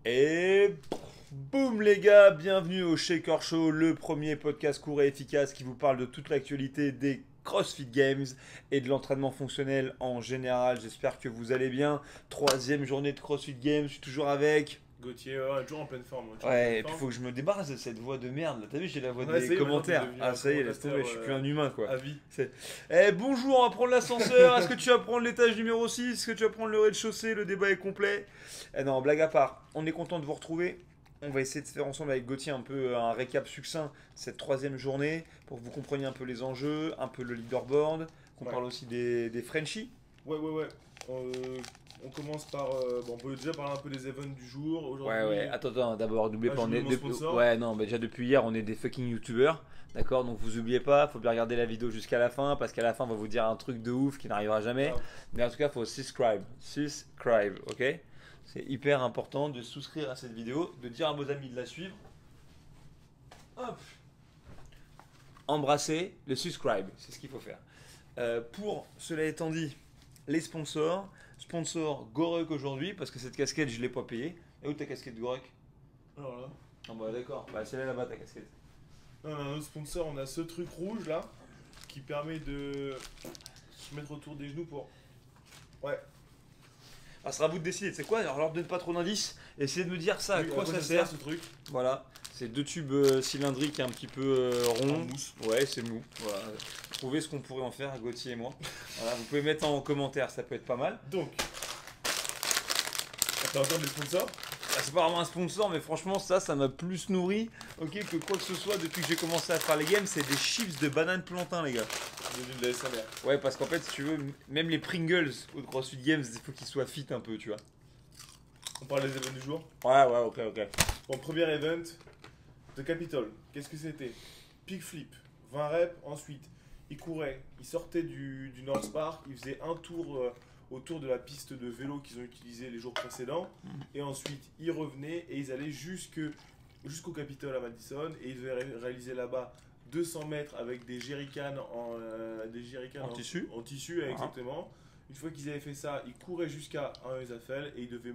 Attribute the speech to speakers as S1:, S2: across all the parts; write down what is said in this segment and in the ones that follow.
S1: Et boum les gars, bienvenue au Shaker Show, le premier podcast court et efficace qui vous parle de toute l'actualité des CrossFit Games et de l'entraînement fonctionnel en général. J'espère que vous allez bien. Troisième journée de CrossFit Games, je suis toujours avec.
S2: Gauthier, ouais, toujours en pleine forme. Toujours en
S1: Ouais,
S2: pleine
S1: et puis
S2: forme.
S1: faut que je me débarrasse de cette voix de merde. Là, t'as vu, j'ai la voix
S2: Ouais,
S1: des
S2: ça y est, maintenant t'es
S1: commentaires.
S2: devenu
S1: Ah,
S2: un
S1: ça y est, laisse tomber,
S2: commentateur
S1: je suis plus un humain quoi.
S2: à vie.
S1: Bonjour, on va prendre l'ascenseur. Est-ce que tu vas prendre l'étage numéro 6? Est-ce que tu vas prendre le rez-de-chaussée? Le débat est complet. Non, blague à part, on est content de vous retrouver. On va essayer de faire ensemble avec Gauthier un peu un récap succinct de cette troisième journée pour que vous compreniez un peu les enjeux, un peu le leaderboard, qu'on
S2: Ouais.
S1: parle aussi des Frenchies.
S2: Ouais. On commence par. Bon, on peut déjà parler un peu des events du jour. Aujourd'hui,
S1: Ouais. Attends, d'abord, n'oubliez pas,
S2: j'ai
S1: on est.
S2: oublié mon sponsor.
S1: Ouais, non, mais déjà depuis hier, on est des fucking youtubeurs. D'accord, donc vous oubliez pas, faut bien regarder la vidéo jusqu'à la fin parce qu'à la fin, on va vous dire un truc de ouf qui n'arrivera jamais.
S2: Ah,
S1: Mais en tout cas, il faut subscribe. Subscribe, ok? C'est hyper important de souscrire à cette vidéo, de dire à vos amis de la suivre. Hop. Embrasser le subscribe, c'est ce qu'il faut faire. Pour cela étant dit, les sponsors. Sponsor Gorek aujourd'hui, parce que cette casquette, je ne l'ai pas payée. Et où ta casquette Gorek?
S2: alors là.
S1: Ah bah d'accord, bah c'est là-bas ta casquette.
S2: Non, on a un autre sponsor, on a ce truc rouge là qui permet de se mettre autour des genoux pour. Ouais,
S1: Ah, ça sera à vous de décider, c'est quoi? Alors leur donne pas trop d'indices, essayez de me dire ça, à
S2: oui,
S1: quoi ça sert.
S2: ce truc?
S1: Voilà, c'est deux tubes cylindriques un petit peu
S2: En
S1: ronds.
S2: mousse.
S1: Ouais, c'est mou. Voilà. Trouvez ce qu'on pourrait en faire, Gauthier et moi. Voilà, vous pouvez mettre en commentaire, ça peut être pas mal.
S2: Donc. T'as encore des sponsors?
S1: Ah, c'est pas vraiment un sponsor, mais franchement, ça m'a plus nourri que quoi que ce soit depuis que j'ai commencé à faire les games. C'est des chips de banane plantain, les gars.
S2: J'ai de la SMR.
S1: Ouais, parce qu'en fait, si tu veux, même les Pringles au CrossFit Games, il faut qu'ils soient fit un peu, tu vois.
S2: On parle des events du jour.
S1: Ouais, ok.
S2: Bon, premier event de Capitol. Qu'est-ce que c'était? Peak flip, 20 reps. Ensuite, il courait, il sortait du North Park, il faisait un tour autour de la piste de vélo qu'ils ont utilisé les jours précédents. Et ensuite, ils revenaient et ils allaient jusqu'au Capitol à Madison. Et ils devaient réaliser là-bas 200 mètres avec des jerrycans
S1: En tissu.
S2: En tissu, exactement. Une fois qu'ils avaient fait ça, ils couraient jusqu'à un Usafel et ils devaient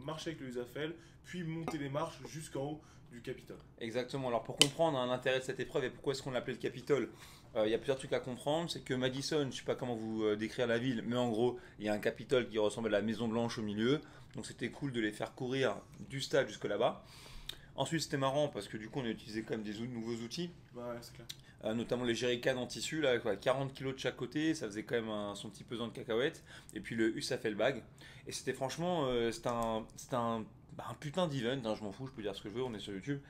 S2: marcher avec le Usafel, puis monter les marches jusqu'en haut du Capitole.
S1: Exactement. Alors, pour comprendre l'intérêt de cette épreuve et pourquoi est-ce qu'on l'appelait le Capitole, il y a plusieurs trucs à comprendre. C'est que Madison, je sais pas comment vous décrire la ville, mais en gros, il y a un Capitole qui ressemble à la Maison Blanche au milieu. Donc, c'était cool de les faire courir du stade jusque là-bas. Ensuite, c'était marrant parce que du coup, on a utilisé quand même des nouveaux outils.
S2: Ouais, c'est clair.
S1: Notamment les jerrycans en tissu, là, quoi, 40 kilos de chaque côté, ça faisait quand même son petit pesant de cacahuètes. Et puis le Usafel Bag. Et c'était franchement, un putain d'event, hein, je m'en fous, je peux dire ce que je veux, on est sur YouTube.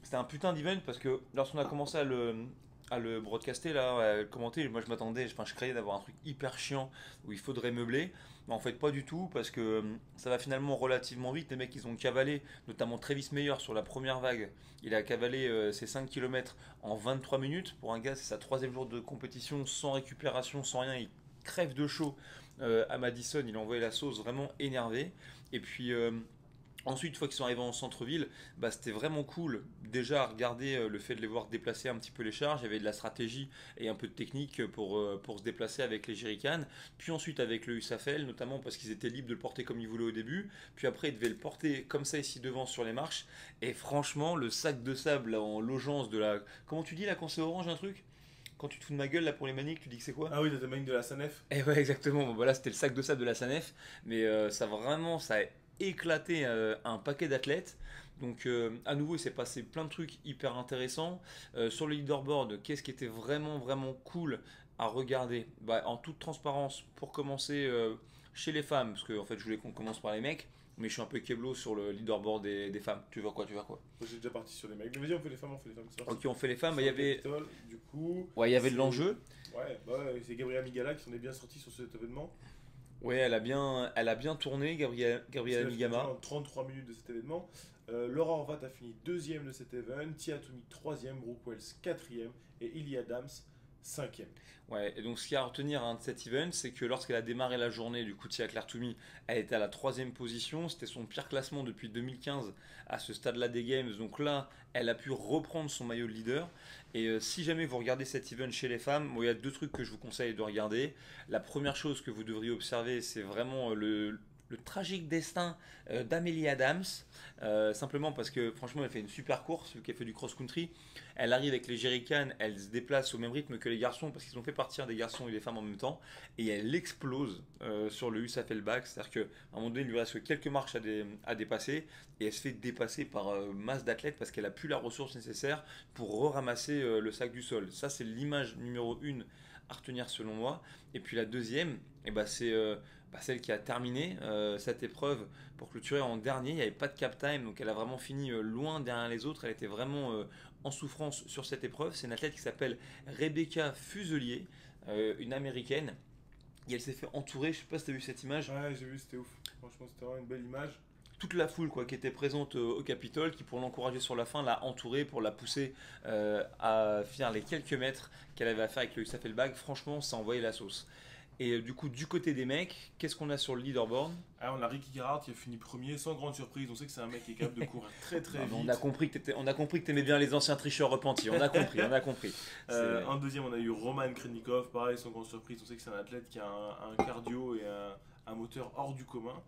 S1: C'était un putain d'event parce que lorsqu'on a commencé à le broadcaster, là, à le commenter, moi je m'attendais, je croyais d'avoir un truc hyper chiant où il faudrait meubler. Mais en fait, pas du tout, parce que ça va finalement relativement vite. Les mecs, ils ont cavalé, notamment Travis Meyer sur la première vague. Il a cavalé ses 5 km en 23 minutes. Pour un gars, c'est sa troisième jour de compétition, sans récupération, sans rien. Il crève de chaud à Madison. Il a envoyé la sauce vraiment énervé. Et puis, ensuite, une fois qu'ils sont arrivés en centre-ville, bah, c'était vraiment cool. Déjà, à regarder le fait de les voir déplacer un petit peu les charges. Il y avait de la stratégie et un peu de technique pour se déplacer avec les jerrycans. Puis ensuite, avec le Usafel, notamment parce qu'ils étaient libres de le porter comme ils voulaient au début. Puis après, ils devaient le porter comme ça ici devant sur les marches. Et franchement, le sac de sable là, en logeance de la. Comment tu dis là quand c'est orange un truc? Quand tu te fous de ma gueule là pour les maniques, tu dis que c'est quoi?
S2: Ah oui, la domaine de la Sanef.
S1: Et ouais, exactement. Bon, voilà, c'était le sac de sable de la Sanef. Mais ça a éclaté un paquet d'athlètes. Donc, à nouveau, il s'est passé plein de trucs hyper intéressants. Sur le leaderboard, qu'est-ce qui était vraiment cool à regarder? Bah, en toute transparence, pour commencer chez les femmes, parce que en fait, je voulais qu'on commence par les mecs. Mais je suis un peu keblo sur le leaderboard des femmes. Tu veux quoi?
S2: Moi, j'ai déjà parti sur les mecs. Mais vas-y, on fait les femmes, c'est parti.
S1: Ok, on fait les femmes. Bah,
S2: Sur
S1: il y
S2: le
S1: avait,
S2: Capitole, du coup.
S1: ouais, il y avait de
S2: c'est-
S1: l'enjeu.
S2: Ouais, c'est Gabriel Migala qui s'en est bien sorti sur cet événement.
S1: Ouais, elle a bien tourné, Gabriela
S2: C'est la
S1: Migama.
S2: finale en 33 minutes de cet événement. Laura Horvat a fini deuxième de cet événement, Tia Toumi troisième, Brooke Wells quatrième et Illy Adams cinquième.
S1: Ouais, et donc ce qu'il y a à retenir de cet event, c'est que lorsqu'elle a démarré la journée, du coup, Tia Claire Toomey, elle était à la troisième position. C'était son pire classement depuis 2015 à ce stade-là des Games. Donc là, elle a pu reprendre son maillot de leader. Et si jamais vous regardez cet event chez les femmes, bon, il y a deux trucs que je vous conseille de regarder. La première chose que vous devriez observer, c'est vraiment le tragique destin d'Amélie Adams, simplement parce que franchement elle fait une super course, vu qu'elle fait du cross-country, elle arrive avec les jerrycans, elle se déplace au même rythme que les garçons, parce qu'ils ont fait partir des garçons et des femmes en même temps, et elle explose sur le Husafellbach, c'est-à-dire qu'à un moment donné il lui reste que quelques marches à dépasser, et elle se fait dépasser par masse d'athlètes parce qu'elle a plus la ressource nécessaire pour ramasser le sac du sol. Ça c'est l'image numéro 1 à retenir selon moi. Et puis la deuxième, eh ben, c'est celle qui a terminé cette épreuve pour clôturer en dernier. Il n'y avait pas de cap time, donc elle a vraiment fini loin derrière les autres. Elle était vraiment en souffrance sur cette épreuve. C'est une athlète qui s'appelle Rebecca Fuselier, une américaine. Et elle s'est fait entourer, je sais pas si tu as vu cette image.
S2: Ouais, j'ai vu, c'était ouf. Franchement, c'était vraiment une belle image.
S1: Toute la foule quoi, qui était présente au Capitole, qui pour l'encourager sur la fin l'a entourée pour la pousser à faire les quelques mètres qu'elle avait à faire avec le Husafellbach. Franchement, ça envoyait la sauce. Et du coup, du côté des mecs, qu'est-ce qu'on a sur le leaderboard?
S2: Alors, on a Ricky Garrard qui a fini premier, sans grande surprise. On sait que c'est un mec qui est capable de courir très très
S1: Non,
S2: vite.
S1: on a compris que t'aimais bien les anciens tricheurs repentis. On a compris, on a compris.
S2: En deuxième, on a eu Roman Krennikov, pareil, sans grande surprise. On sait que c'est un athlète qui a un cardio et un moteur hors du commun.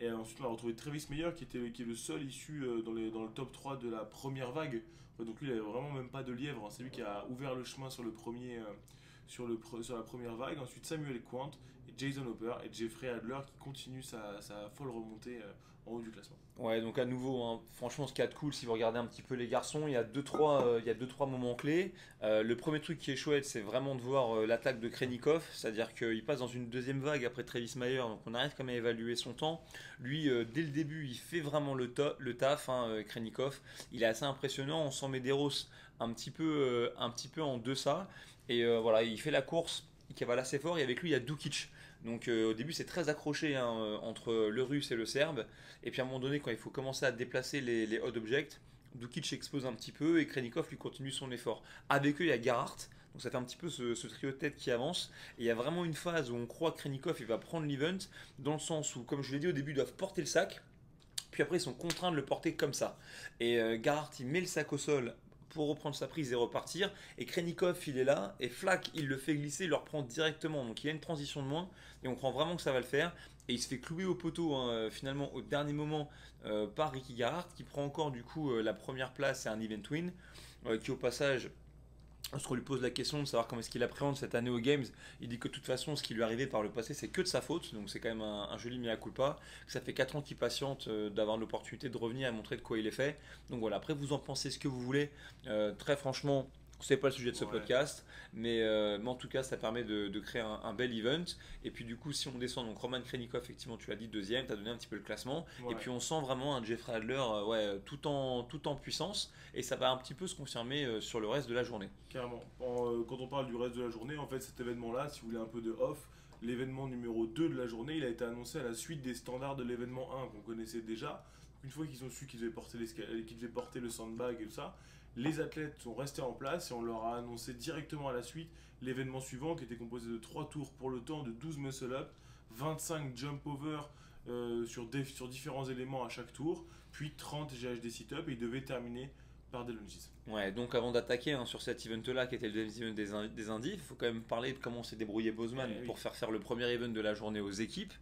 S2: Et ensuite, on a retrouvé Travis Meyer qui est le seul issu dans le top 3 de la première vague. Ouais, donc lui, il n'avait vraiment même pas de lièvre, hein. C'est lui qui a ouvert le chemin sur la première vague. Ensuite, Samuel Quant, et Jason Hopper et Jeffrey Adler qui continue sa folle remontée en haut du classement.
S1: Ouais, donc à nouveau, hein, franchement, ce qu'il y a de cool, si vous regardez un petit peu les garçons, il y a deux, trois moments clés. Le premier truc qui est chouette, c'est vraiment de voir l'attaque de Krennikov, c'est-à-dire qu'il passe dans une deuxième vague après Travis Mayer, donc on arrive quand même à évaluer son temps. Lui, dès le début, il fait vraiment le taf, hein, Krennikov. Il est assez impressionnant, on sent Medeiros un petit peu en deçà. Et voilà, il fait la course, il cavale assez fort, et avec lui, il y a Dukic. Donc au début c'est très accroché hein, entre le russe et le serbe. Et puis à un moment donné quand il faut commencer à déplacer les hot objects, Dukic explose un petit peu et Krennikov lui continue son effort. Avec eux il y a Garhart. Donc ça fait un petit peu ce trio de tête qui avance. Et il y a vraiment une phase où on croit que Krennikov il va prendre l'event. Dans le sens où comme je l'ai dit au début ils doivent porter le sac. Puis après ils sont contraints de le porter comme ça. Et Garhart il met le sac au sol pour reprendre sa prise et repartir. Et Krennikov, il est là, et Flack, il le fait glisser, il le reprend directement. Donc il y a une transition de moins, et on croit vraiment que ça va le faire. Et il se fait clouer au poteau, hein, finalement, au dernier moment, par Ricky Garhart, qui prend encore du coup la première place et un event win, qui au passage lorsqu'on lui pose la question de savoir comment est-ce qu'il appréhende cette année aux Games, il dit que de toute façon, ce qui lui est arrivé par le passé, c'est que de sa faute. Donc c'est quand même un joli mea culpa. Que ça fait 4 ans qu'il patiente d'avoir l'opportunité de revenir et montrer de quoi il est fait. Donc voilà, après vous en pensez ce que vous voulez. Très franchement, c'est pas le sujet de ce podcast, mais en tout cas, ça permet de créer un bel event. Et puis du coup, si on descend, donc Roman Krennikov, effectivement, tu l'as dit deuxième, tu as donné un petit peu le classement.
S2: Ouais.
S1: Et puis on sent vraiment un Jeffrey Adler tout en puissance. Et ça va un petit peu se confirmer sur le reste de la journée.
S2: Carrément. Quand on parle du reste de la journée, en fait, cet événement-là, si vous voulez un peu de off, l'événement numéro 2 de la journée, il a été annoncé à la suite des standards de l'événement 1 qu'on connaissait déjà. Une fois qu'ils ont su qu'ils devaient porter le sandbag et tout ça, les athlètes sont restés en place et on leur a annoncé directement à la suite l'événement suivant qui était composé de 3 tours pour le temps, de 12 muscle-up, 25 jump-over sur différents éléments à chaque tour, puis 30 GHD sit-up et ils devaient terminer par des lunges.
S1: Ouais, donc avant d'attaquer hein, sur cet event-là qui était le event des Indis, il faut quand même parler de comment s'est débrouillé Bozeman pour faire le premier event de la journée aux équipes.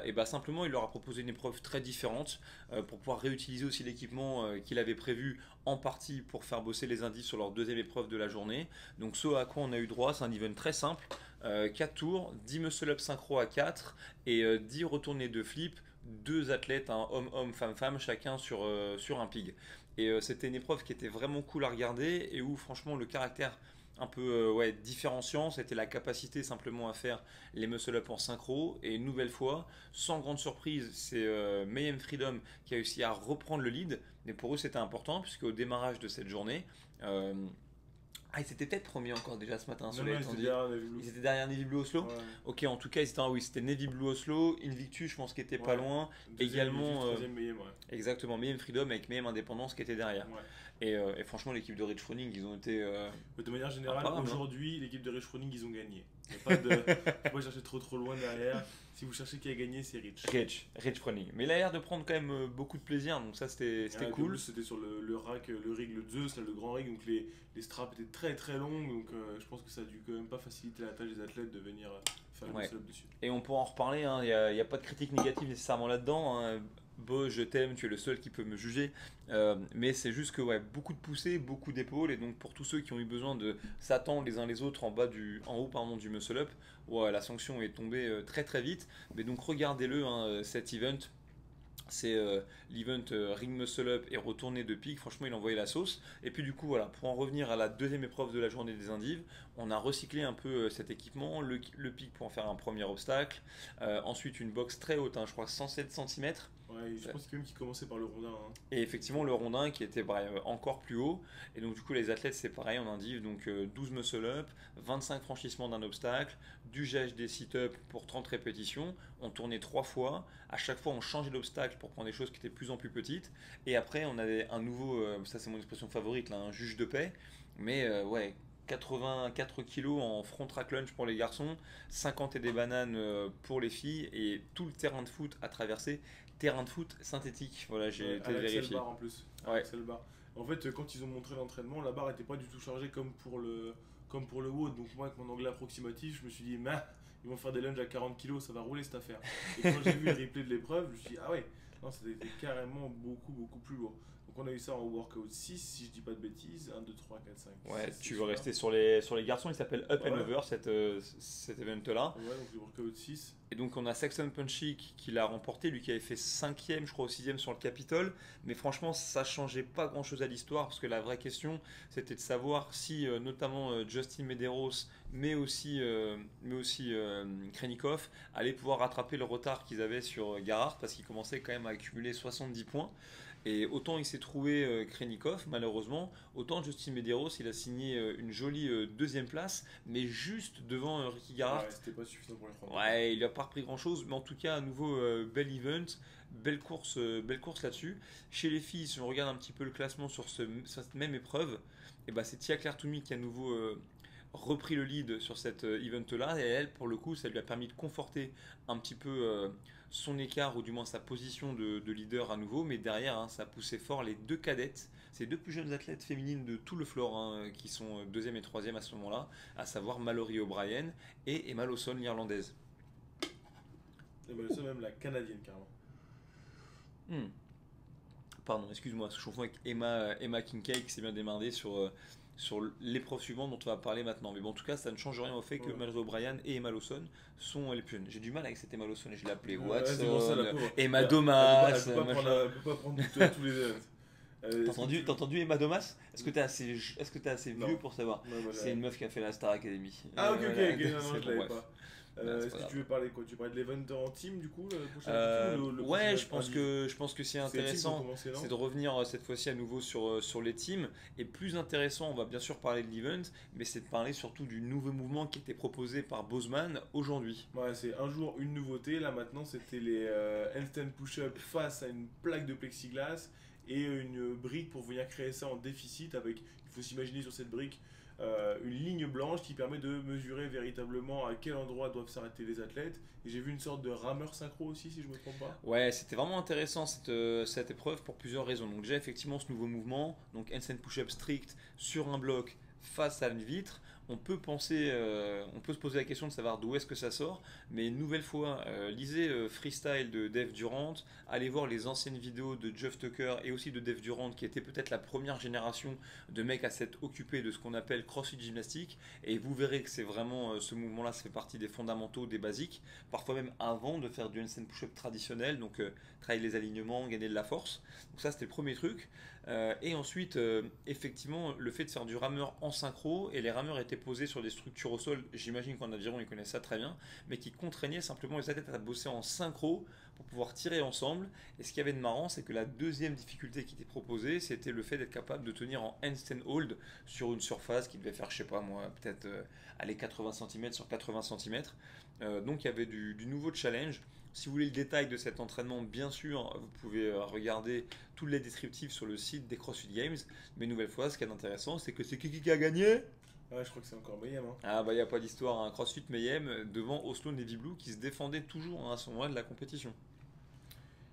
S1: Et bah simplement, il leur a proposé une épreuve très différente pour pouvoir réutiliser aussi l'équipement qu'il avait prévu en partie pour faire bosser les Indis sur leur deuxième épreuve de la journée. Donc ce à quoi on a eu droit, c'est un event très simple, 4 tours, 10 muscle-up synchro à 4 et 10 retournées de flip, deux athlètes, hein, homme-homme, femme-femme, chacun sur un pig. Et c'était une épreuve qui était vraiment cool à regarder et où franchement le caractère un peu différenciant, c'était la capacité simplement à faire les muscle-up en synchro. Et une nouvelle fois, sans grande surprise, c'est Mayhem Freedom qui a réussi à reprendre le lead. Mais pour eux c'était important puisque au démarrage de cette journée, ils étaient peut-être premiers encore déjà ce matin. Ils étaient derrière Navy Blue Oslo.
S2: Ouais.
S1: Ok, en tout cas, c'était Navy Blue Oslo, Invictus, je pense qu'il était pas loin. Également,
S2: troisième Mayhem, ouais.
S1: exactement, Mayhem Freedom avec Mayhem Indépendance qui était derrière.
S2: Ouais.
S1: Et franchement, l'équipe de Rich Froning, ils ont été.
S2: De manière générale,
S1: imparable,
S2: aujourd'hui, l'équipe de Rich Froning, ils ont gagné. Il n'y a pas de. Faut pas chercher trop loin derrière. Si vous cherchez qui a gagné, c'est Rich.
S1: Rich Froning. Mais il a l'air de prendre quand même beaucoup de plaisir, donc ça c'était cool.
S2: C'était sur le rack, le rig, le Zeus, là, le grand rig, donc les straps étaient très très longues, donc je pense que ça a dû quand même pas faciliter la tâche des athlètes de venir faire le muscle up dessus.
S1: Et on pourra en reparler, hein, il n'y a pas de critique négative nécessairement là-dedans. Hein. Beau, je t'aime, tu es le seul qui peut me juger. Mais c'est juste que beaucoup de poussées, beaucoup d'épaules. Et donc pour tous ceux qui ont eu besoin de s'attendre les uns les autres en haut pardon, du muscle up, la sanction est tombée très très vite. Mais donc regardez-le, hein, cet event. C'est l'event Ring Muscle Up et retourné de pic. Franchement, il a envoyé la sauce. Et puis, du coup, voilà, pour en revenir à la deuxième épreuve de la journée des Indives, on a recyclé un peu cet équipement. Le pic pour en faire un premier obstacle. Ensuite, une box très haute, hein, je crois 107 cm.
S2: Ouais, je pense même qu'il commençait par le rondin. Hein.
S1: Et effectivement, le rondin qui était encore plus haut. Et donc, du coup, les athlètes, c'est pareil en Indive. Donc, 12 muscle up, 25 franchissements d'un obstacle, du GHD sit-up pour 30 répétitions. On tournait 3 fois. À chaque fois, on changeait d'obstacle pour prendre des choses qui étaient de plus en plus petites. Et après, on avait un nouveau, ça c'est mon expression favorite, là, un juge de paix. Mais 84 kilos en front track lunge pour les garçons, 50 et des bananes pour les filles. Et tout le terrain de foot à traverser. Terrain de foot synthétique, voilà, j'ai été vérifié.
S2: Bar en plus. Bar. En fait, quand ils ont montré l'entraînement, la barre n'était pas du tout chargée comme pour le WOD. Donc moi, avec mon anglais approximatif, je me suis dit, ils vont faire des lunges à 40 kg, ça va rouler cette affaire. Et quand j'ai vu le replay de l'épreuve, je me suis dit, ah ouais, non, c'était carrément beaucoup plus lourd. Donc on a eu ça en workout 6, si je dis pas de bêtises, 1, 2, 3, 4, 5.
S1: Ouais, 6, tu veux rester sur les garçons, il s'appelle Up and Over cet event-là.
S2: Ouais, donc le workout 6.
S1: Et donc on a Saxon Punchy qui l'a remporté, lui qui avait fait 5ème, je crois, au 6ème sur le Capitole. Mais franchement, ça changeait pas grand-chose à l'histoire, parce que la vraie question, c'était de savoir si notamment Justin Medeiros, mais aussi Krenikov, allaient pouvoir rattraper le retard qu'ils avaient sur Gerhardt, parce qu'ils commençaient quand même à accumuler 70 points. Et autant il s'est trouvé Krenikov, malheureusement, autant Justin Medeiros, il a signé une jolie deuxième place, mais juste devant Ricky Gerhardt.
S2: Ouais, c'était pas suffisant pour les prendre.
S1: Ouais, il n'a pas repris grand chose, mais en tout cas, à nouveau, bel event, belle course là-dessus. Chez les filles, si on regarde un petit peu le classement sur cette même épreuve, et c'est Tia Claire Toumi qui a à nouveau repris le lead sur cet event-là, et elle, pour le coup, ça lui a permis de conforter un petit peu son écart, ou du moins sa position de leader à nouveau, mais derrière, hein, ça a poussé fort les deux cadettes, ces deux plus jeunes athlètes féminines de tout le floor, hein, qui sont deuxième et troisième à ce moment-là, à savoir Mallory O'Brien et Emma Lawson, l'Irlandaise.
S2: Emma Lawson, même la Canadienne, carrément.
S1: Pardon, excuse-moi, je confonds avec Emma Kincaid qui s'est bien démarrée sur l'épreuve suivante dont on va parler maintenant. Mais bon, en tout cas, ça ne change rien au fait que Mallory O'Brien et Emma Lawson sont les plus jeunes. J'ai du mal avec cette Emma Lawson, je l'ai appelée Watson, Emma Domas.
S2: Elle peut pas prendre tous les œufs.
S1: T'as entendu Emma Domas? Est-ce que t'es assez vieux pour savoir? C'est une meuf qui a fait la Star Academy.
S2: Ah ok, non, je l'avais pas. Est-ce que tu veux parler quoi? Tu parlais de l'event en team du coup
S1: Ouais, je pense que c'est intéressant, c'est de revenir cette fois-ci à nouveau sur les teams. Et plus intéressant, on va bien sûr parler de l'event, mais c'est de parler surtout du nouveau mouvement qui était proposé par Bozeman aujourd'hui.
S2: Ouais, c'est un jour une nouveauté. Là maintenant, c'était les handstand push-up face à une plaque de plexiglas et une brique pour venir créer ça en déficit. Avec, il faut s'imaginer sur cette brique une ligne blanche qui permet de mesurer véritablement à quel endroit doivent s'arrêter les athlètes. Et j'ai vu une sorte de rameur synchro aussi, si je me trompe pas.
S1: Ouais, c'était vraiment intéressant cette épreuve pour plusieurs raisons. Donc déjà effectivement ce nouveau mouvement, donc handstand push-up strict sur un bloc face à une vitre. On peut se poser la question de savoir d'où est-ce que ça sort, mais une nouvelle fois, lisez Freestyle de Dave Durant, allez voir les anciennes vidéos de Jeff Tucker et aussi de Dave Durant, qui était peut-être la première génération de mecs à s'être occupés de ce qu'on appelle CrossFit gymnastique, et vous verrez que c'est vraiment ce mouvement-là, ça fait partie des fondamentaux, des basiques, parfois même avant de faire du handstand push-up traditionnel, donc travailler les alignements, gagner de la force. Donc ça c'était le premier truc. Et ensuite, effectivement, le fait de faire du rameur en synchro, et les rameurs étaient posés sur des structures au sol, j'imagine qu'en aviron ils connaissent ça très bien, mais qui contraignaient simplement les athlètes à bosser en synchro pour pouvoir tirer ensemble. Et ce qu'il y avait de marrant, c'est que la deuxième difficulté qui était proposée, c'était le fait d'être capable de tenir en handstand hold sur une surface qui devait faire, je sais pas moi, peut-être aller 80 cm sur 80 cm. Donc il y avait du nouveau challenge. Si vous voulez le détail de cet entraînement, bien sûr, vous pouvez regarder tous les descriptifs sur le site des CrossFit Games. Mais une nouvelle fois, ce qui est intéressant, c'est que c'est qui a gagné?
S2: Ouais, je crois que c'est encore Mayhem. Hein.
S1: Ah bah il n'y a pas d'histoire, un CrossFit Mayhem devant Oslo Navy Blue qui se défendait toujours hein, à ce moment-là de la compétition.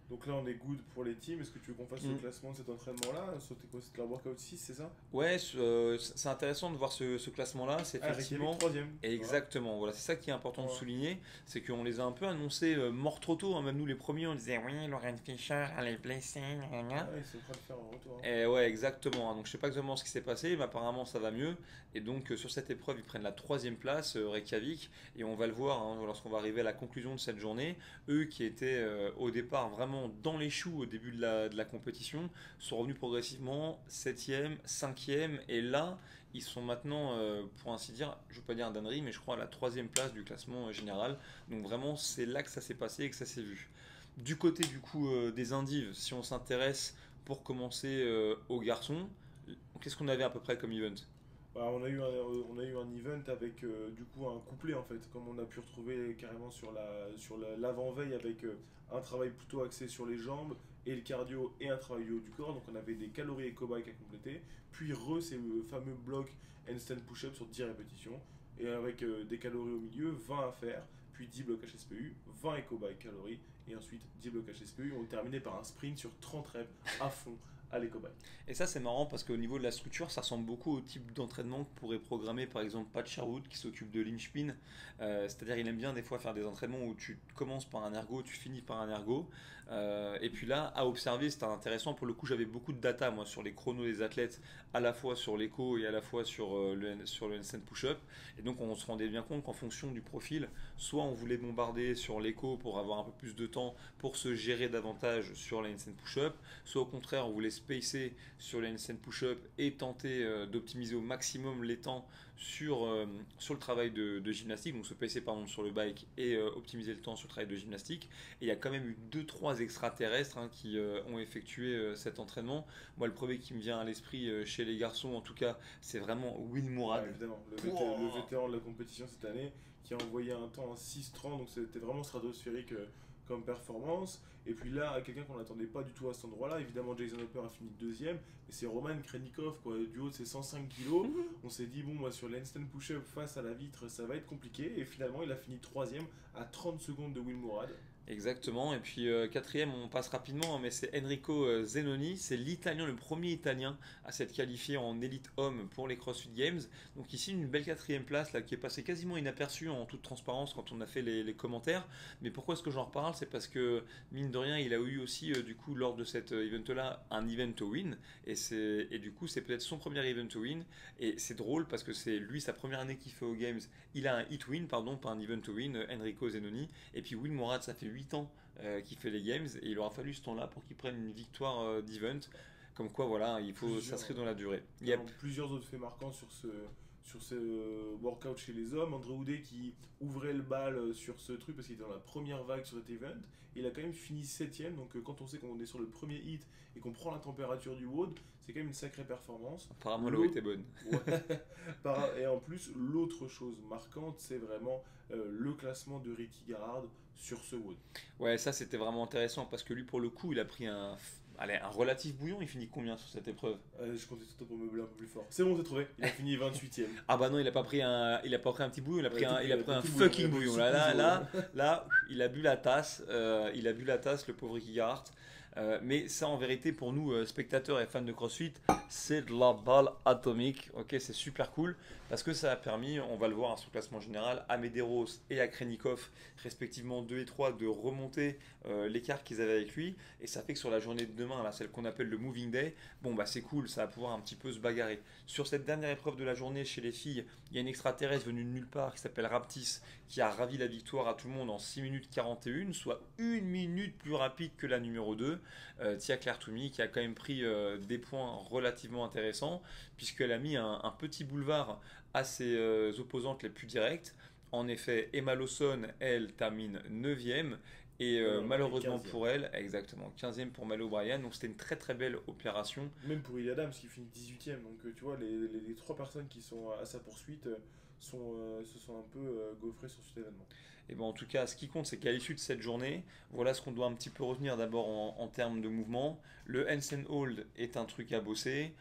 S2: Donc là, on est good pour les teams. Est-ce que tu veux qu'on fasse le
S1: Mm.
S2: classement de cet entraînement-là? C'était quoi? C'était leur workout 6, c'est ça?
S1: Ouais, c'est intéressant de voir ce classement-là. C'est
S2: Ah, Reykjavik,
S1: effectivement.
S2: troisième. Voilà.
S1: Exactement, voilà, c'est ça qui est important de
S2: Voilà.
S1: souligner, c'est qu'on les a un peu annoncés morts trop tôt, hein. Même nous les premiers on disait oui, Lauren Fischer, elle est blessée, gna gna.
S2: Ouais, ils sont en train de faire un retour. Hein.
S1: Et ouais, exactement, hein. Donc je sais pas exactement ce qui s'est passé, mais apparemment ça va mieux. Et donc sur cette épreuve, ils prennent la troisième place, Reykjavik, et on va le voir hein, lorsqu'on va arriver à la conclusion de cette journée. Eux qui étaient au départ vraiment dans les choux au début de la compétition, sont revenus progressivement septième, cinquième, et là, ils sont maintenant, pour ainsi dire, je ne veux pas dire un dinnerie, mais je crois à la troisième place du classement général. Donc vraiment, c'est là que ça s'est passé et que ça s'est vu. Du côté du coup des indives, si on s'intéresse pour commencer aux garçons, qu'est-ce qu'on avait à peu près comme event?
S2: Bah, on a eu un event avec du coup un couplet en fait, comme on a pu retrouver carrément l'avant-veille avec un travail plutôt axé sur les jambes et le cardio et un travail du haut du corps. Donc on avait des calories et cobayes à compléter. Puis c'est le fameux bloc handstand push-up sur 10 répétitions et avec des calories au milieu, 20 à faire, puis 10 blocs HSPU, 20 et cobayes calories et ensuite 10 blocs HSPU. On terminait par un sprint sur 30 reps à fond à les cobayes.
S1: Et ça, c'est marrant parce qu'au niveau de la structure, ça ressemble beaucoup au type d'entraînement que pourrait programmer par exemple Pat Sherwood qui s'occupe de l'inchpin. C'est-à-dire, il aime bien des fois faire des entraînements où tu commences par un ergo, tu finis par un ergo. Et puis là, à observer, c'était intéressant. Pour le coup, j'avais beaucoup de data moi sur les chronos des athlètes, à la fois sur l'écho et à la fois sur le handstand push-up. Et donc, on se rendait bien compte qu'en fonction du profil, soit on voulait bombarder sur l'écho pour avoir un peu plus de temps pour se gérer davantage sur la handstand push-up, soit au contraire, on voulait spacer sur les handstand push-up et tenter d'optimiser au maximum les temps sur le travail de gymnastique, donc se pacer par exemple sur le bike et optimiser le temps sur le travail de gymnastique. Et il y a quand même eu deux trois extraterrestres hein, qui ont effectué cet entraînement. Moi, le premier qui me vient à l'esprit chez les garçons, en tout cas, c'est vraiment Will Mourad.
S2: Ouais, évidemment, le
S1: Pouah.
S2: vétéran de la compétition cette année qui a envoyé un temps en 6,30, donc c'était vraiment stratosphérique comme performance. Et puis là, quelqu'un qu'on n'attendait pas du tout à cet endroit-là, évidemment Jason Hopper a fini deuxième, mais c'est Roman Krenikov, quoi, du haut de ses 105 kilos. On s'est dit, bon, moi sur l'handstand push-up face à la vitre, ça va être compliqué. Et finalement, il a fini troisième à 30 secondes de Will Mourad.
S1: Exactement, et puis quatrième, on passe rapidement, hein, mais c'est Enrico Zenoni, c'est l'italien, le premier italien à s'être qualifié en élite homme pour les CrossFit Games. Donc ici, une belle quatrième place là, qui est passée quasiment inaperçue en toute transparence quand on a fait les commentaires. Mais pourquoi est-ce que j'en reparle? C'est parce que, mine de rien, il a eu aussi, du coup, lors de cet event-là, un event to win. Et du coup, c'est peut-être son premier event to win. Et c'est drôle parce que c'est lui, sa première année qu'il fait aux Games. Il a un hit win, pardon, pas un event to win, Enrico Zenoni. Et puis Will Mourad, ça fait 8 ans qu'il fait les games et il aura fallu ce temps-là pour qu'il prenne une victoire d'event. Comme quoi, voilà, il faut s'inscrire dans la durée. Yep.
S2: Plusieurs autres faits marquants sur ce workout chez les hommes. André Houdet qui ouvrait le bal sur ce truc parce qu'il était dans la première vague sur cet event. Il a quand même fini septième, donc quand on sait qu'on est sur le premier hit et qu'on prend la température du WOD, c'est quand même une sacrée performance.
S1: Apparemment, l'eau était bonne.
S2: Ouais. Et en plus, l'autre chose marquante, c'est vraiment le classement de Ricky Garard sur ce WOD.
S1: Ouais, ça c'était vraiment intéressant parce que lui, pour le coup, il a pris allez, un relatif bouillon. Il finit combien sur cette épreuve?
S2: Je comptais tout pour meubler un peu plus fort. C'est bon, c'est trouvé. Il a fini 28ème.
S1: Ah bah non, il a pas pris un petit bouillon, il a pris
S2: Ouais,
S1: il a pris un
S2: tout
S1: fucking
S2: bouillon.
S1: bouillon. Là, il a bu la tasse, le pauvre Ricky Garart. Mais ça, en vérité, pour nous, spectateurs et fans de CrossFit, c'est de la balle atomique. Ok, c'est super cool parce que ça a permis, on va le voir hein, sur le classement général, à Medeiros et à Krenikov, respectivement 2 et 3, de remonter l'écart qu'ils avaient avec lui. Et ça fait que sur la journée de demain, là, celle qu'on appelle le Moving Day, bon bah c'est cool, ça va pouvoir un petit peu se bagarrer. Sur cette dernière épreuve de la journée chez les filles, il y a une extraterrestre venue de nulle part qui s'appelle Raptis, qui a ravi la victoire à tout le monde en 6 minutes 41, soit 1 minute plus rapide que la numéro 2. Tia Claire Toumi qui a quand même pris des points relativement intéressants puisqu'elle a mis un petit boulevard à ses opposantes les plus directes. En effet, Emma Lawson, elle termine 9e et malheureusement
S2: 15e.
S1: pour elle, exactement 15e pour Mal O'Brien. Donc c'était une très très belle opération.
S2: Même pour Iliadam, qui finit 18ème. Donc tu vois, les trois personnes qui sont à sa poursuite se sont un peu gaufrés sur cet événement.
S1: Et ben en tout cas, ce qui compte, c'est qu'à l'issue de cette journée, voilà ce qu'on doit un petit peu retenir d'abord en termes de mouvement. Le handstand hold est un truc à bosser.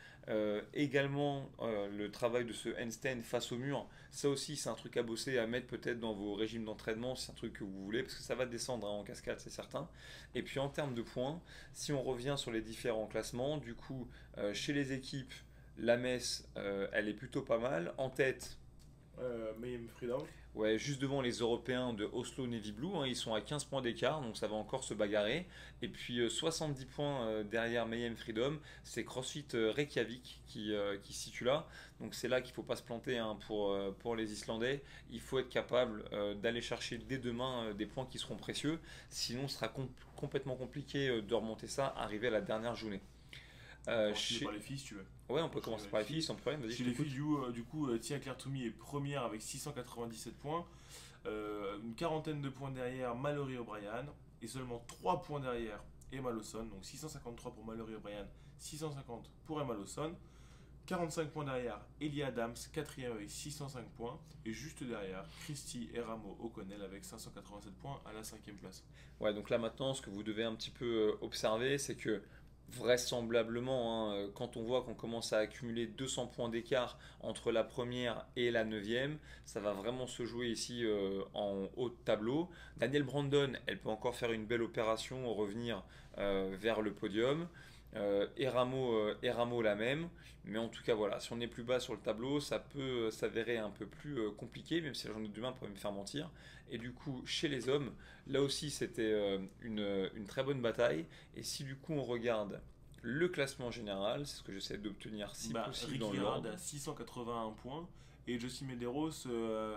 S1: Également, le travail de ce handstand face au mur, ça aussi, c'est un truc à bosser, à mettre peut-être dans vos régimes d'entraînement, si c'est un truc que vous voulez, parce que ça va descendre hein, en cascade, c'est certain. Et puis en termes de points, si on revient sur les différents classements, du coup, chez les équipes, la messe, elle est plutôt pas mal. En tête,
S2: Mayhem Freedom.
S1: ouais, juste devant les Européens de Oslo Navy Blue, hein, ils sont à 15 points d'écart, donc ça va encore se bagarrer. Et puis 70 points derrière Mayhem Freedom, c'est CrossFit Reykjavik qui se situe là. Donc c'est là qu'il ne faut pas se planter hein, pour les Islandais. Il faut être capable d'aller chercher dès demain des points qui seront précieux. Sinon, ce sera complètement compliqué de remonter ça, arriver à la dernière journée.
S2: On peut enchaîner
S1: Chez...
S2: par les filles si tu veux.
S1: Ouais, on
S2: On
S1: peut
S2: enchaîner
S1: commencer
S2: par
S1: par
S2: les
S1: les filles
S2: filles.
S1: sans problème, vas-y,
S2: Chez
S1: je
S2: les
S1: t'écoute.
S2: filles, du coup, Tia Claire Toumi est première avec 697 points. Une quarantaine de points derrière Mallory O'Brien. Et seulement 3 points derrière Emma Lawson. Donc 653 pour Mallory O'Brien, 650 pour Emma Lawson. 45 points derrière Ellie Adams, quatrième avec 605 points. Et juste derrière, Christy Eramo O'Connell avec 587 points à la cinquième place.
S1: Ouais, donc là maintenant, ce que vous devez un petit peu observer, c'est que vraisemblablement, hein, quand on voit qu'on commence à accumuler 200 points d'écart entre la première et la neuvième, ça va vraiment se jouer ici en haut de tableau. Danielle Brandon, elle peut encore faire une belle opération, revenir vers le podium. Eramo la même, mais en tout cas voilà, si on est plus bas sur le tableau, ça peut s'avérer un peu plus compliqué, même si la journée de demain pourrait me faire mentir. Et du coup, chez les hommes, là aussi c'était une très bonne bataille. Et si du coup on regarde le classement général, c'est ce que j'essaie d'obtenir si possible dans
S2: Ricky Garrard
S1: l'ordre.
S2: a 681 points. Et Justin Medeiros,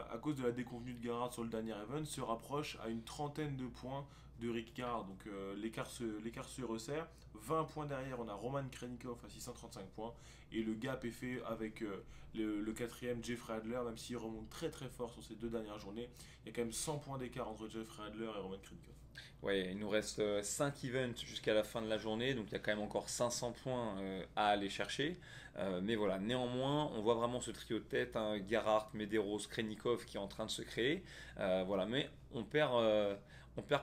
S2: à cause de la déconvenue de Garrard sur le dernier event, se rapproche à une trentaine de points de Ricky Garrard. Donc l'écart se resserre. 20 points derrière, on a Roman Krenikov à 635 points. Et le gap est fait avec le quatrième Jeffrey Adler, même s'il remonte très très fort sur ces deux dernières journées. Il y a quand même 100 points d'écart entre Jeffrey Adler et Roman Krenikov.
S1: Ouais, il nous reste 5 events jusqu'à la fin de la journée, donc il y a quand même encore 500 points à aller chercher. Mais voilà, néanmoins, on voit vraiment ce trio de tête, hein, Gerhardt, Medeiros, Krenikov qui est en train de se créer. Voilà, mais on perd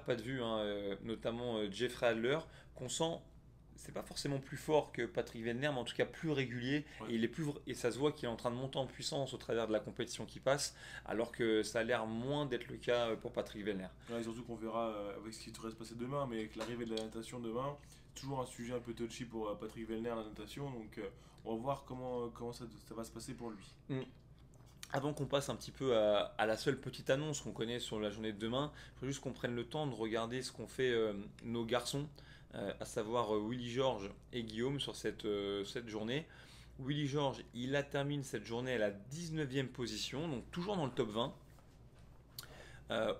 S1: pas de vue, hein, notamment Jeffrey Adler, qu'on sent, c'est pas forcément plus fort que Patrick Wellner, mais en tout cas plus régulier.
S2: Ouais.
S1: Et ça se voit qu'il est en train de monter en puissance au travers de la compétition qui passe, alors que ça a l'air moins d'être le cas pour Patrick Wellner.
S2: Ouais, surtout qu'on verra avec ce qui devrait se passer demain, mais avec l'arrivée de la natation demain, toujours un sujet un peu touchy pour Patrick Vellner, la natation. Donc on va voir comment ça va se passer pour lui.
S1: Mm. Avant qu'on passe un petit peu à la seule petite annonce qu'on connaît sur la journée de demain, il faut juste qu'on prenne le temps de regarder ce qu'ont fait nos garçons, à savoir Willy Georges et Guillaume sur cette journée. Willy Georges, il a terminé cette journée à la 19e position, donc toujours dans le top 20.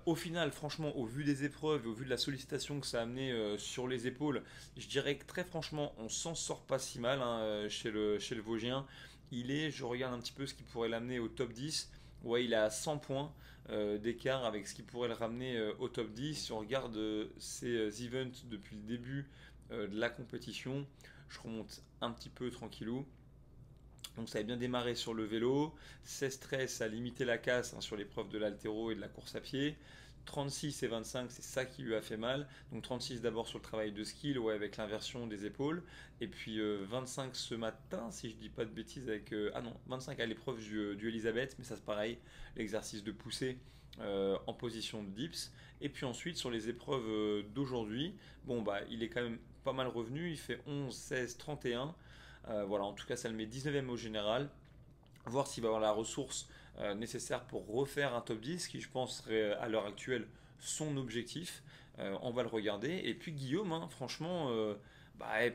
S1: Au final, franchement, au vu des épreuves et au vu de la sollicitation que ça a amené sur les épaules, je dirais que très franchement, on s'en sort pas si mal hein, chez le Vosgien. Je regarde un petit peu ce qui pourrait l'amener au top 10. Ouais, il est à 100 points d'écart avec ce qui pourrait le ramener au top 10. Si on regarde ces events depuis le début de la compétition, je remonte un petit peu tranquillou. Donc ça a bien démarré sur le vélo, 16-13 a limité la casse hein, sur l'épreuve de l'haltéro et de la course à pied, 36 et 25 c'est ça qui lui a fait mal, donc 36 d'abord sur le travail de skill ouais, avec l'inversion des épaules, et puis 25 ce matin si je dis pas de bêtises avec... ah non, 25 à l'épreuve du Elisabeth, mais ça c'est pareil, l'exercice de poussée en position de dips, et puis ensuite sur les épreuves d'aujourd'hui, bon bah il est quand même pas mal revenu, il fait 11, 16, 31. Voilà, en tout cas, ça le met 19e au général. Voir s'il va avoir la ressource nécessaire pour refaire un top 10, qui je pense serait à l'heure actuelle son objectif. On va le regarder. Et puis Guillaume, hein, franchement,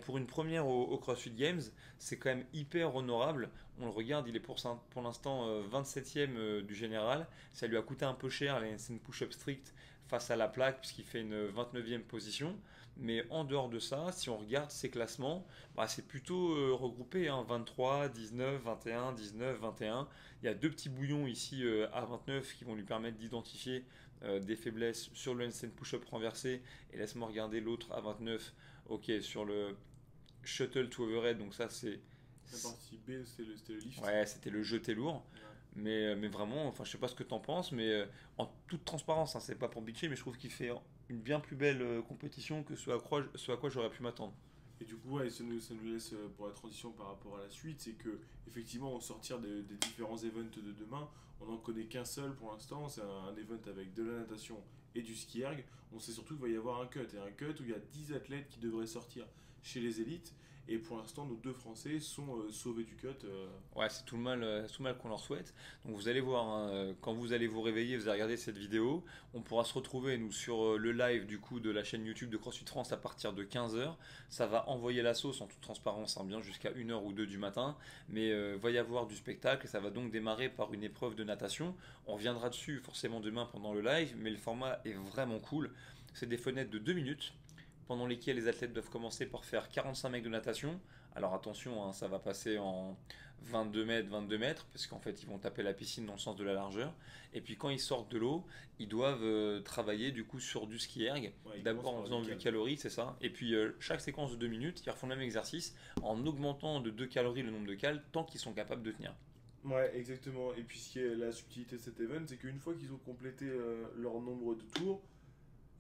S1: pour une première au CrossFit Games, c'est quand même hyper honorable. On le regarde, il est pour l'instant 27e du général. Ça lui a coûté un peu cher, c'est une push-up strict face à la plaque, puisqu'il fait une 29e position. Mais en dehors de ça, si on regarde ses classements, c'est plutôt regroupé, hein, 23, 19, 21, 19, 21. Il y a deux petits bouillons ici à 29 qui vont lui permettre d'identifier des faiblesses sur le handstand push-up renversé. Et laisse-moi regarder l'autre à 29. Ok, sur le shuttle to overhead, donc ça
S2: La partie B, c'était le lift.
S1: Ouais, c'était le jeté lourd.
S2: Ouais.
S1: Mais vraiment, enfin, je sais pas ce que t'en penses, mais en toute transparence, hein, c'est pas pour bitcher, mais je trouve qu'il fait une bien plus belle compétition que ce à quoi j'aurais pu m'attendre.
S2: Et du coup, ouais, ça nous laisse pour la transition par rapport à la suite, c'est que effectivement, au sortir des différents events de demain, on n'en connaît qu'un seul pour l'instant, c'est un event avec de la natation et du ski erg. On sait surtout qu'il va y avoir un cut, et un cut où il y a 10 athlètes qui devraient sortir chez les élites, et pour l'instant, nos deux Français sont sauvés du cut.
S1: Ouais, c'est tout le mal qu'on leur souhaite. Donc vous allez voir, hein, quand vous allez vous réveiller, vous allez regarder cette vidéo, on pourra se retrouver nous sur le live du coup de la chaîne YouTube de CrossFit France à partir de 15 h. Ça va envoyer la sauce en toute transparence, hein, bien jusqu'à 1 h ou 2 du matin, mais va y avoir du spectacle. Ça va donc démarrer par une épreuve de natation. On reviendra dessus forcément demain pendant le live, mais le format est vraiment cool. C'est des fenêtres de 2 minutes pendant lesquelles les athlètes doivent commencer par faire 45 mètres de natation. Alors attention, hein, ça va passer en 22 mètres, parce qu'en fait ils vont taper la piscine dans le sens de la largeur. Et puis quand ils sortent de l'eau, ils doivent travailler du coup sur du ski erg.
S2: Ouais, ils
S1: D'abord
S2: commencent
S1: en
S2: par
S1: faisant
S2: du
S1: 8
S2: cal.
S1: calories, c'est ça. Et puis chaque séquence de 2 minutes, ils refont le même exercice en augmentant de 2 calories le nombre de cales tant qu'ils sont capables de tenir.
S2: Ouais, exactement. Et puis, ce qui est la subtilité de cet event, c'est qu'une fois qu'ils ont complété leur nombre de tours,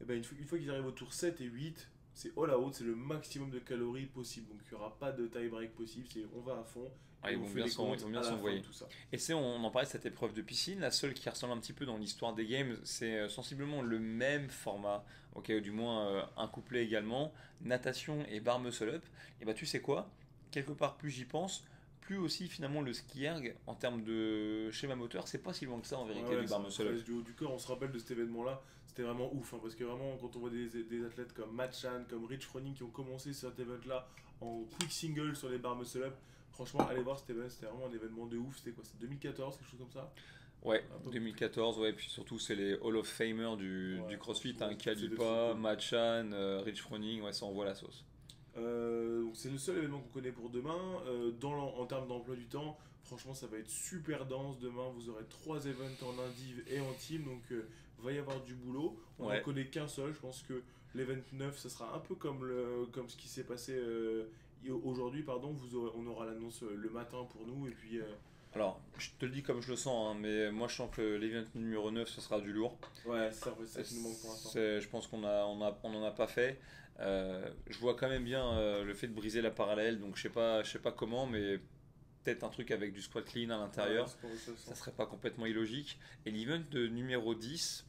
S2: et ben une fois qu'ils arrivent au tour 7 et 8, c'est all out, c'est le maximum de calories possible. Donc il n'y aura pas de tie break possible, c'est on va à fond
S1: Ah,
S2: et
S1: ils
S2: on
S1: vont
S2: fait
S1: bien
S2: les
S1: s'en- ils
S2: comptes
S1: vont bien
S2: à la fin de
S1: s'envoyer.
S2: tout ça.
S1: Et c'est, on en parlait de cette épreuve de piscine, la seule qui ressemble un petit peu dans l'histoire des games, c'est sensiblement le même format, ok, ou du moins un couplet également, natation et bar muscle up. Et bah tu sais quoi, quelque part plus j'y pense, plus aussi finalement le ski erg en termes de schéma moteur, c'est pas si loin que ça en
S2: Ouais,
S1: vérité
S2: ouais,
S1: du
S2: c'est
S1: bar
S2: un
S1: muscle up.
S2: presse du haut du corps. On se rappelle de cet événement-là, c'était vraiment ouf, hein, parce que vraiment, quand on voit des athlètes comme Matt Chan, comme Rich Froning qui ont commencé cet event-là en quick single sur les bar muscle up, franchement, allez voir cet event, c'était vraiment un événement de ouf. C'était quoi? C'était 2014, quelque chose comme ça?
S1: Ouais,
S2: Un peu.
S1: 2014, ouais, puis surtout c'est les Hall of Famer du
S2: Ouais,
S1: CrossFit,
S2: franchement,
S1: hein,
S2: c'était trop
S1: Khalipa,
S2: cool.
S1: Machan, Rich Froning, ouais, ça envoie la sauce.
S2: Donc c'est le seul événement qu'on connaît pour demain. En termes d'emploi du temps, franchement, ça va être super dense. Demain, vous aurez trois events en indiv et en team, donc va y avoir du boulot. On n'en
S1: Ouais.
S2: connaît qu'un seul. Je pense que l'event 9, ça sera un peu comme ce qui s'est passé aujourd'hui. Pardon, on aura l'annonce le matin pour nous. Et puis,
S1: Alors, je te le dis comme je le sens, hein, mais moi je sens que l'event numéro 9 ce sera du lourd.
S2: ouais, c'est ça qui nous manque pour l'instant.
S1: Je pense on en a pas fait. Je vois quand même bien le fait de briser la parallèle, donc je sais pas comment, mais peut-être un truc avec du squat clean à
S2: Ouais,
S1: l'intérieur,
S2: c'est pour ça,
S1: ça serait pas complètement illogique. Et l'event de numéro 10,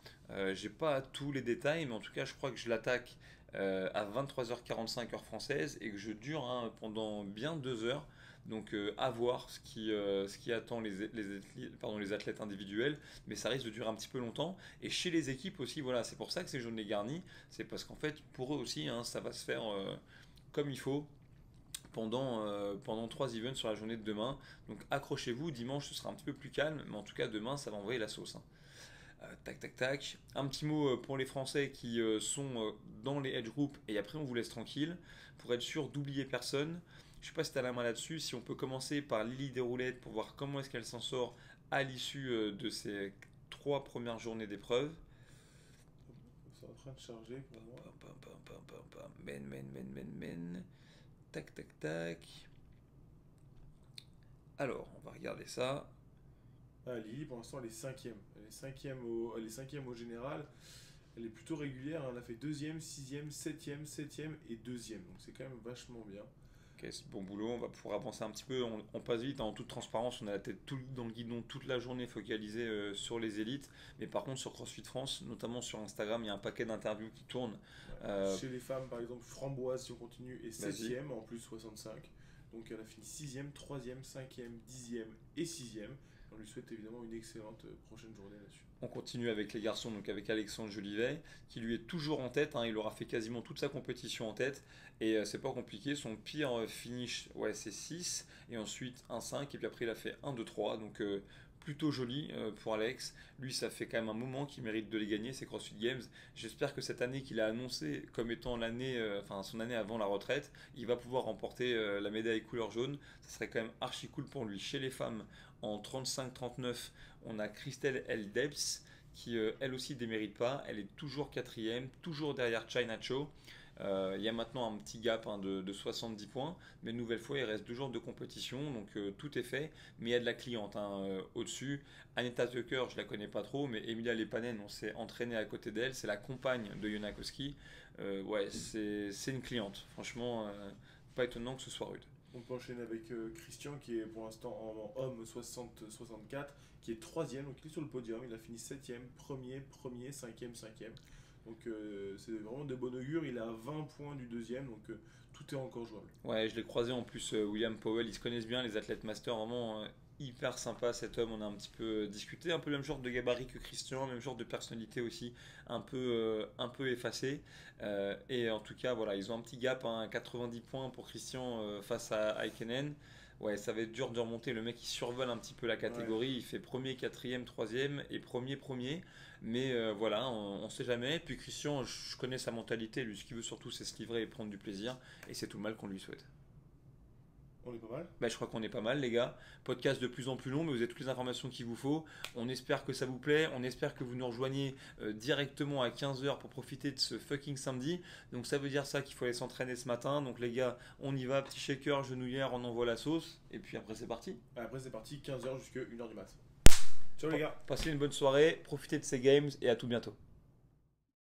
S1: j'ai pas tous les détails, mais en tout cas je crois que je l'attaque à 23h45 heure française et que je dure hein, pendant bien 2 heures. Donc à voir ce qui attend les athlètes individuels, mais ça risque de durer un petit peu longtemps. Et chez les équipes aussi, voilà, c'est pour ça que c'est jaune et garni, c'est parce qu'en fait pour eux aussi, hein, ça va se faire comme il faut pendant 3 events sur la journée de demain. Donc accrochez-vous, dimanche ce sera un petit peu plus calme, mais en tout cas demain ça va envoyer la sauce, hein. Tac tac tac. Un petit mot pour les Français qui sont dans les edge groups et après on vous laisse tranquille pour être sûr d'oublier personne. Je sais pas si tu as la main là-dessus, si on peut commencer par Lily Desroulettes pour voir comment est-ce qu'elle s'en sort à l'issue de ces 3 premières journées d'épreuve.
S2: C'est en train de charger pour moi.
S1: Pam, pam, pam, pam, pam, pam. Men. Tac tac tac. Alors, on va regarder ça.
S2: Ah, Lily, pour l'instant, elle est cinquième. Elle est cinquième au général. Elle est plutôt régulière, hein. Elle a fait deuxième, sixième, septième et deuxième. Donc c'est quand même vachement bien.
S1: Ok, c'est bon boulot, on va pouvoir avancer un petit peu. On passe vite, hein, en toute transparence. On a la tête tout dans le guidon toute la journée focalisée sur les élites. Mais par contre, sur CrossFit France, notamment sur Instagram, il y a un paquet d'interviews qui tournent.
S2: Ouais.
S1: Euh,
S2: Chez les femmes, par exemple, Framboise, si on continue, est
S1: Vas-y.
S2: septième, en plus 65. Donc elle a fini sixième, troisième, cinquième, dixième et sixième. On lui souhaite évidemment une excellente prochaine journée là-dessus.
S1: On continue avec les garçons, donc avec Alexandre Jolivet, qui lui est toujours en tête, hein. Il aura fait quasiment toute sa compétition en tête. Et c'est pas compliqué. Son pire finish, ouais, c'est 6. Et ensuite un 5. Et puis après, il a fait 1, 2, 3. Donc plutôt joli pour Alex. Lui, ça fait quand même un moment qu'il mérite de les gagner, ces CrossFit Games. J'espère que cette année qu'il a annoncé comme étant l'année, enfin son année avant la retraite, il va pouvoir remporter la médaille couleur jaune. Ça serait quand même archi cool pour lui. Chez les femmes, en 35-39, on a Christelle L. Debs qui elle aussi démérite pas. Elle est toujours quatrième, toujours derrière China Cho. Il y a maintenant un petit gap de 70 points, mais une nouvelle fois, il reste 2 jours de compétition, donc tout est fait. Mais il y a de la cliente au-dessus. Aneta Tucker, je la connais pas trop, mais Emilia Lepanen, on s'est entraîné à côté d'elle. C'est la compagne de Jonakowski. Ouais, c'est une cliente. Franchement, pas étonnant que ce soit rude.
S2: On peut enchaîner avec Christian qui est pour l'instant en homme 60-64, qui est troisième, donc il est sur le podium, il a fini septième, premier, cinquième, cinquième. Donc c'est vraiment de bon augure, il est à 20 points du deuxième, donc tout est encore jouable.
S1: Ouais, je l'ai croisé en plus, William Powell, ils se connaissent bien, les athlètes masters, vraiment hyper sympa cet homme. On a un petit peu discuté, un peu le même genre de gabarit que Christian, même genre de personnalité aussi, un peu effacé. Et en tout cas, voilà, ils ont un petit gap, 90 points pour Christian face à Aikenen. Ouais, ça va être dur de remonter. Le mec, il survole un petit peu la
S2: Ouais.
S1: catégorie. Il fait premier, quatrième, troisième et premier. Mais voilà, on ne sait jamais. Puis Christian, je connais sa mentalité. Lui, ce qu'il veut surtout, c'est se livrer et prendre du plaisir. Et c'est tout le mal qu'on lui souhaite.
S2: On est pas mal.
S1: Bah, je crois qu'on est pas mal, les gars. Podcast de plus en plus long, mais vous avez toutes les informations qu'il vous faut. On espère que ça vous plaît. On espère que vous nous rejoignez directement à 15h pour profiter de ce fucking samedi. Donc, ça veut dire ça qu'il faut aller s'entraîner ce matin. Donc, les gars, on y va. Petit shaker, genouillère, on envoie la sauce. Et puis après, c'est parti.
S2: Après c'est parti, 15h jusqu'à 1h du mat. Ciao les gars.
S1: Passez une bonne soirée. Profitez de ces games et à tout bientôt.